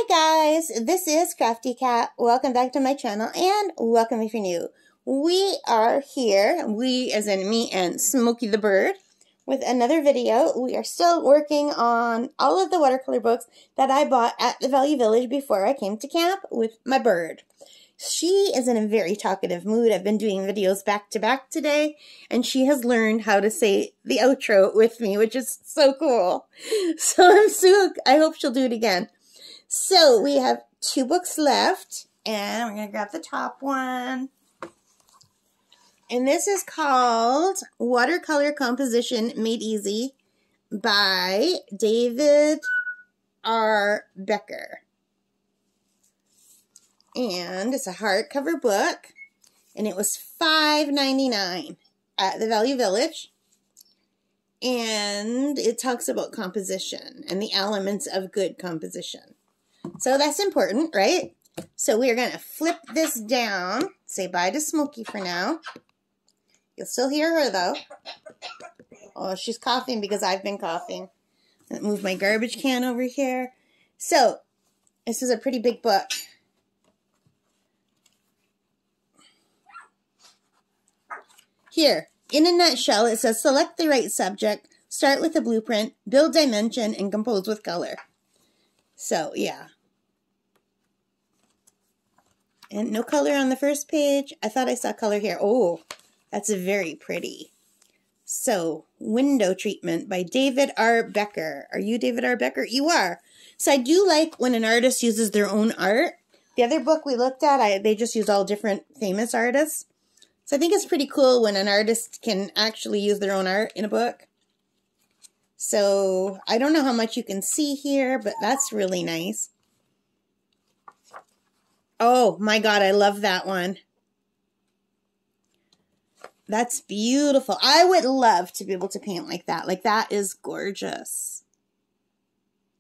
Hi guys, this is Crafty Cat. Welcome back to my channel and welcome if you're new. We are here, we as in me and Smokey the bird, with another video. We are still working on all of the watercolor books that I bought at the Value Village before I came to camp with my bird. She is in a very talkative mood. I've been doing videos back to back today, and she has learned how to say the outro with me, which is so cool. So I hope she'll do it again. So we have 2 books left, and we're going to grab the top one. And this is called Watercolor Composition Made Easy by David R. Becker. And it's a hardcover book, and it was $5.99 at the Value Village. And it talks about composition and the elements of good composition. So that's important, right? So we're going to flip this down. Say bye to Smokey for now. You'll still hear her, though. Oh, she's coughing because I've been coughing. I'll move my garbage can over here. So, this is a pretty big book. Here, in a nutshell, it says, select the right subject, start with a blueprint, build dimension, and compose with color. So, yeah. And no color on the first page. I thought I saw color here. Oh, that's very pretty. So, Window Treatment by David R. Becker. Are you David R. Becker? You are. So, I do like when an artist uses their own art. The other book we looked at, they just used all different famous artists. So, I think it's pretty cool when an artist can actually use their own art in a book. So, I don't know how much you can see here, but that's really nice. Oh, my God, I love that one. That's beautiful. I would love to be able to paint like that. Like, that is gorgeous.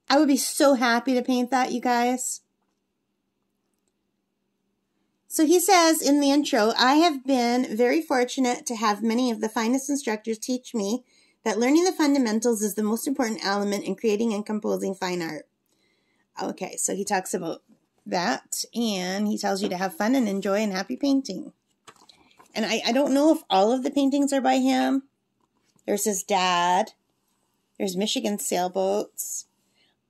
I would be so happy to paint that, you guys. So he says in the intro, I have been very fortunate to have many of the finest instructors teach me that learning the fundamentals is the most important element in creating and composing fine art. Okay, so he talks about that, and he tells you to have fun and enjoy and happy painting. And I don't know if all of the paintings are by him. There's his dad. There's Michigan sailboats.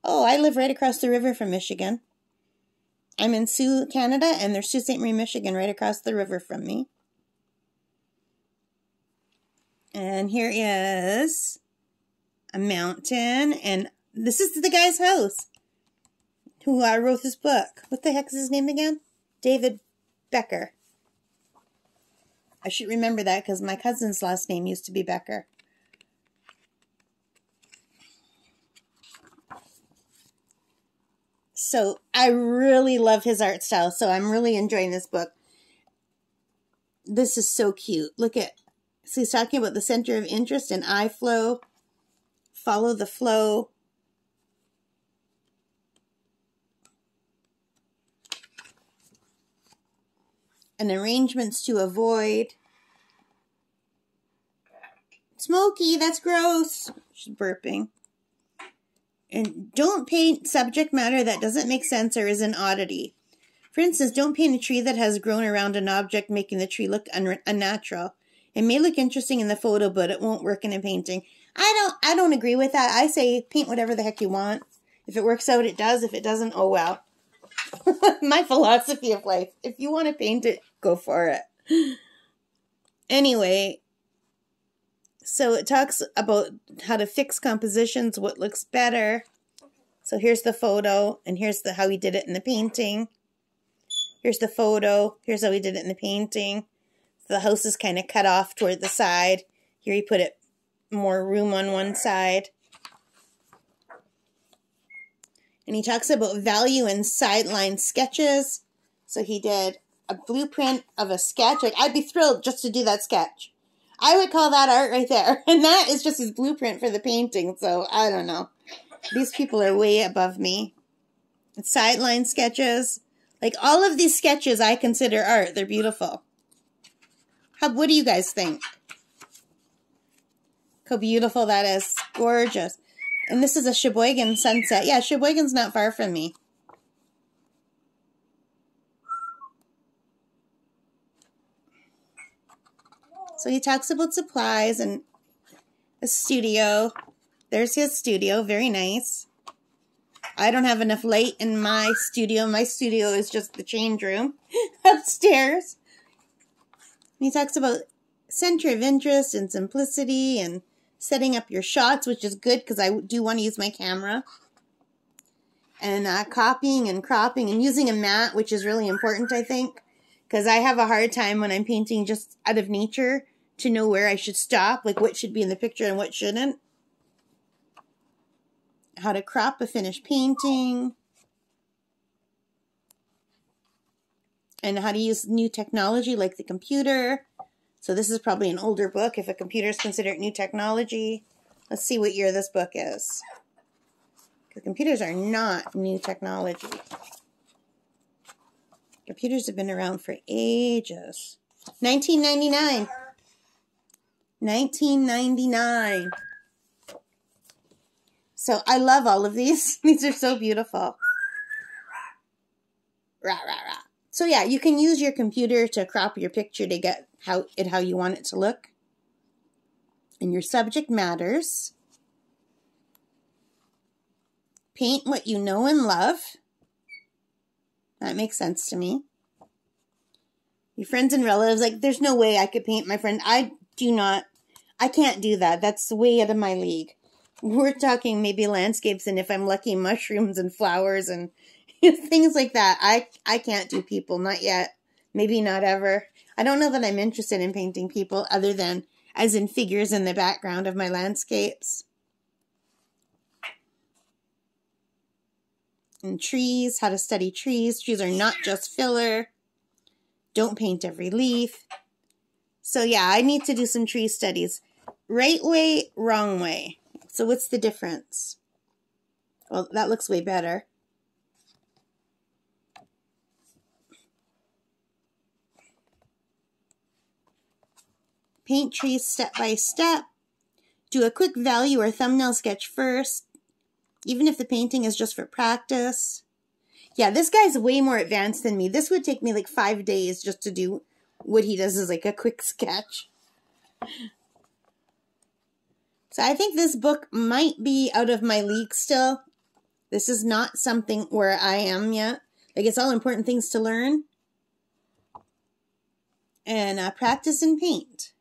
Oh, I live right across the river from Michigan. I'm in Sioux, Canada, and there's Sault Ste. Marie, Michigan right across the river from me. And here is a mountain, and this is the guy's house who wrote this book. What the heck is his name again? David Becker. I should remember that because my cousin's last name used to be Becker. So I really love his art style, so I'm really enjoying this book. This is so cute. Look at, so he's talking about the center of interest and eye flow. Follow the flow. And arrangements to avoid. Smokey, that's gross. She's burping. And don't paint subject matter that doesn't make sense or is an oddity. For instance, don't paint a tree that has grown around an object, making the tree look unnatural. It may look interesting in the photo, but it won't work in a painting. I don't agree with that. I say paint whatever the heck you want. If it works out, it does. If it doesn't, oh well. My philosophy of life. If you want to paint it, go for it. Anyway, so it talks about how to fix compositions, what looks better. So here's the photo, and here's how he did it in the painting. Here's the photo. Here's how he did it in the painting. So the house is kind of cut off toward the side. Here he put it more room on one side. And he talks about value in sideline sketches. So he did a blueprint of a sketch. Like, I'd be thrilled just to do that sketch. I would call that art right there. And that is just his blueprint for the painting. So, I don't know. These people are way above me. Sideline sketches. Like, all of these sketches I consider art. They're beautiful. What do you guys think? How beautiful that is. Gorgeous. And this is a Sheboygan sunset. Yeah, Sheboygan's not far from me. So he talks about supplies and a studio. There's his studio, very nice. I don't have enough light in my studio. My studio is just the change room upstairs. He talks about center of interest and simplicity and setting up your shots, which is good because I do want to use my camera. And copying and cropping and using a mat, which is really important, I think, because I have a hard time when I'm painting just out of nature to know where I should stop, like what should be in the picture and what shouldn't. How to crop a finished painting. And how to use new technology like the computer. So this is probably an older book if a computer is considered new technology. Let's see what year this book is. Because computers are not new technology. Computers have been around for ages. 1999. 1999. So I love all of these. These are so beautiful. Rah, rah, rah. So yeah, you can use your computer to crop your picture to get how you want it to look. And your subject matters. Paint what you know and love. That makes sense to me. Your friends and relatives, like there's no way I could paint my friend. I can't do that. That's way out of my league. We're talking maybe landscapes and if I'm lucky, mushrooms and flowers and things like that. I can't do people, not yet. Maybe not ever. I don't know that I'm interested in painting people other than as in figures in the background of my landscapes. And trees, how to study trees. Trees are not just filler. Don't paint every leaf. So yeah, I need to do some tree studies. Right way, wrong way. So what's the difference? Well, that looks way better. Paint trees step by step. Do a quick value or thumbnail sketch first, even if the painting is just for practice. Yeah, this guy's way more advanced than me. This would take me like 5 days just to do what he does is like a quick sketch. So I think this book might be out of my league still. This is not something where I am yet. Like it's all important things to learn. And practice and paint.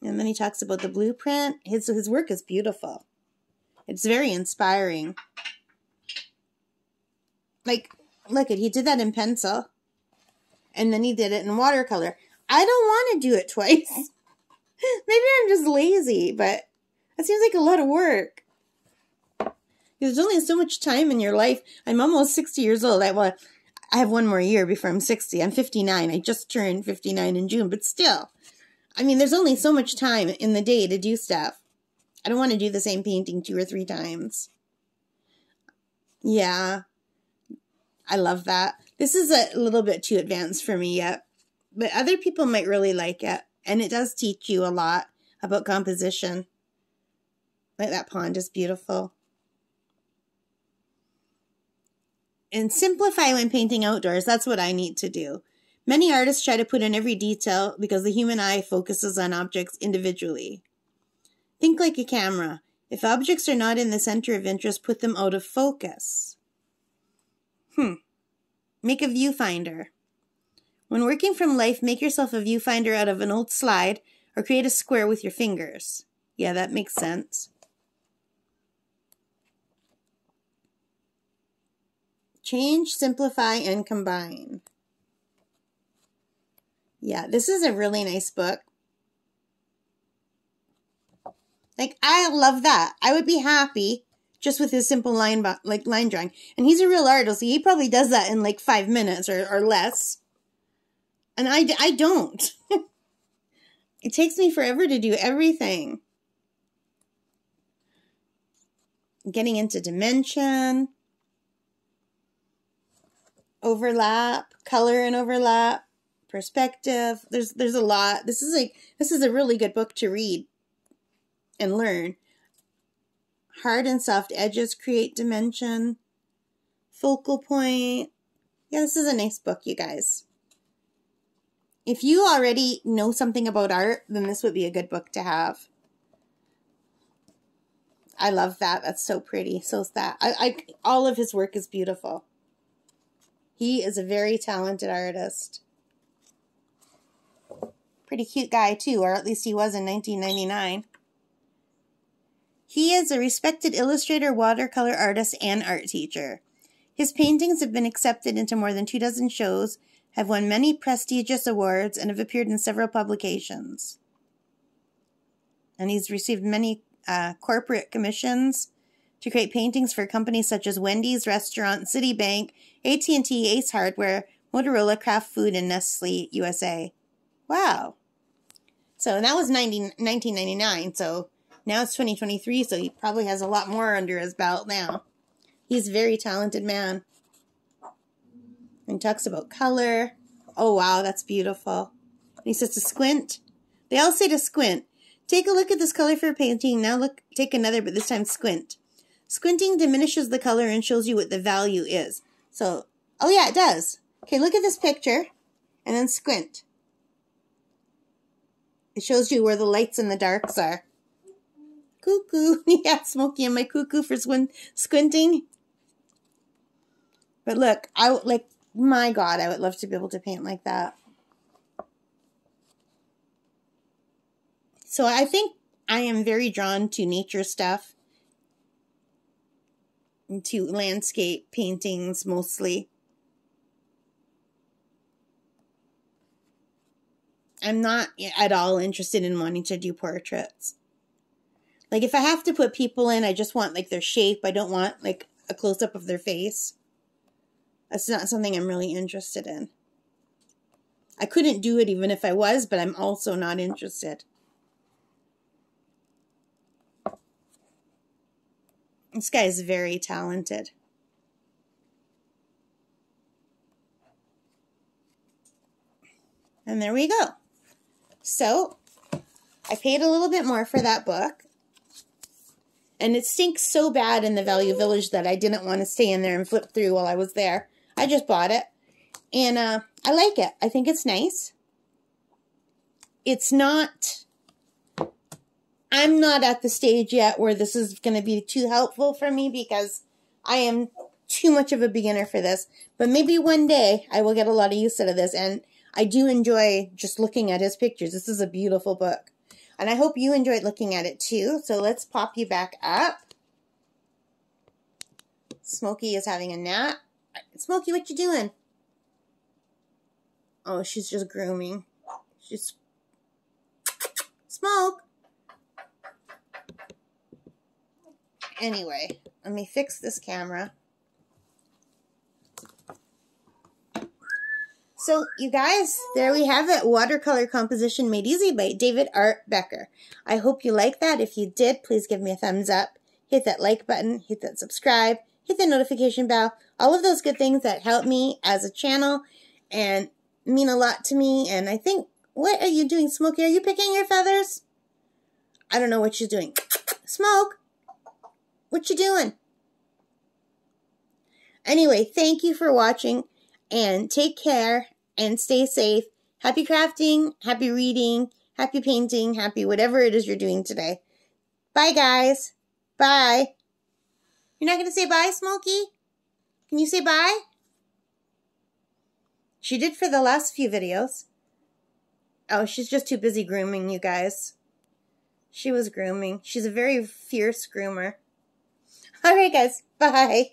And then he talks about the blueprint. His work is beautiful. It's very inspiring. Like, look at, he did that in pencil. And then he did it in watercolor. I don't want to do it twice. Maybe I'm just lazy, but that seems like a lot of work. There's only so much time in your life. I'm almost 60 years old. I have one more year before I'm 60. I'm 59. I just turned 59 in June, but still. I mean, there's only so much time in the day to do stuff. I don't want to do the same painting 2 or 3 times. Yeah. I love that. This is a little bit too advanced for me yet. But other people might really like it. And it does teach you a lot about composition. Like that pond is beautiful. And simplify when painting outdoors. That's what I need to do. Many artists try to put in every detail because the human eye focuses on objects individually. Think like a camera. If objects are not in the center of interest, put them out of focus. Make a viewfinder. When working from life, make yourself a viewfinder out of an old slide or create a square with your fingers. Yeah, that makes sense. Change, simplify, and combine. Yeah, this is a really nice book. Like, I love that. I would be happy just with his simple line drawing. And he's a real artist. So he probably does that in like 5 minutes or less. And I don't. It takes me forever to do everything. Getting into dimension, overlap, color and overlap, perspective. There's a lot. This is a really good book to read and learn. Hard and soft edges create dimension. Focal point. Yeah, this is a nice book, you guys. If you already know something about art, then this would be a good book to have. I love that. That's so pretty. So is that. All of his work is beautiful. He is a very talented artist. Pretty cute guy too, or at least he was in 1999. He is a respected illustrator, watercolor artist, and art teacher. His paintings have been accepted into more than 24 shows, have won many prestigious awards, and have appeared in several publications. And he's received many corporate commissions to create paintings for companies such as Wendy's Restaurant, Citibank, AT&T, Ace Hardware, Motorola, Kraft Food, and Nestle USA. Wow. So that was 1999, so now it's 2023, so he probably has a lot more under his belt now. He's a very talented man. And he talks about color. Oh, wow, that's beautiful. And he says to squint. They all say to squint. Take a look at this color for painting. Now look, take another, but this time squint. Squinting diminishes the color and shows you what the value is. So, oh yeah, it does. Okay, look at this picture, and then squint. It shows you where the lights and the darks are. Cuckoo. Yeah, Smokey and my cuckoo for squinting. But look, my God, I would love to be able to paint like that. So I think I am very drawn to nature stuff, and to landscape paintings mostly. I'm not at all interested in wanting to do portraits. Like if I have to put people in, I just want like their shape. I don't want like a close-up of their face. That's not something I'm really interested in. I couldn't do it even if I was, but I'm also not interested. This guy is very talented. And there we go. So, I paid a little bit more for that book. And it stinks so bad in the Value Village that I didn't want to stay in there and flip through while I was there. I just bought it. And I like it. I think it's nice. It's not... I'm not at the stage yet where this is going to be too helpful for me because I am too much of a beginner for this. But maybe one day I will get a lot of use out of this. And I do enjoy just looking at his pictures. This is a beautiful book. And I hope you enjoyed looking at it too. So let's pop you back up. Smokey is having a nap. Smokey, what you doing? Oh, she's just grooming. She's... Smoke! Anyway, let me fix this camera. So, you guys, there we have it. Watercolor composition made easy by David R. Becker. I hope you like that. If you did, please give me a thumbs up. Hit that like button. Hit that subscribe. Hit the notification bell. All of those good things that help me as a channel and mean a lot to me. And I think, what are you doing, Smokey? Are you picking your feathers? I don't know what she's doing. Smoke! What you doing? Anyway, thank you for watching, and take care, and stay safe. Happy crafting, happy reading, happy painting, happy whatever it is you're doing today. Bye, guys. Bye. You're not going to say bye, Smokey? Can you say bye? She did for the last few videos. Oh, she's just too busy grooming, you guys. She was grooming. She's a very fierce groomer. Alright guys, bye.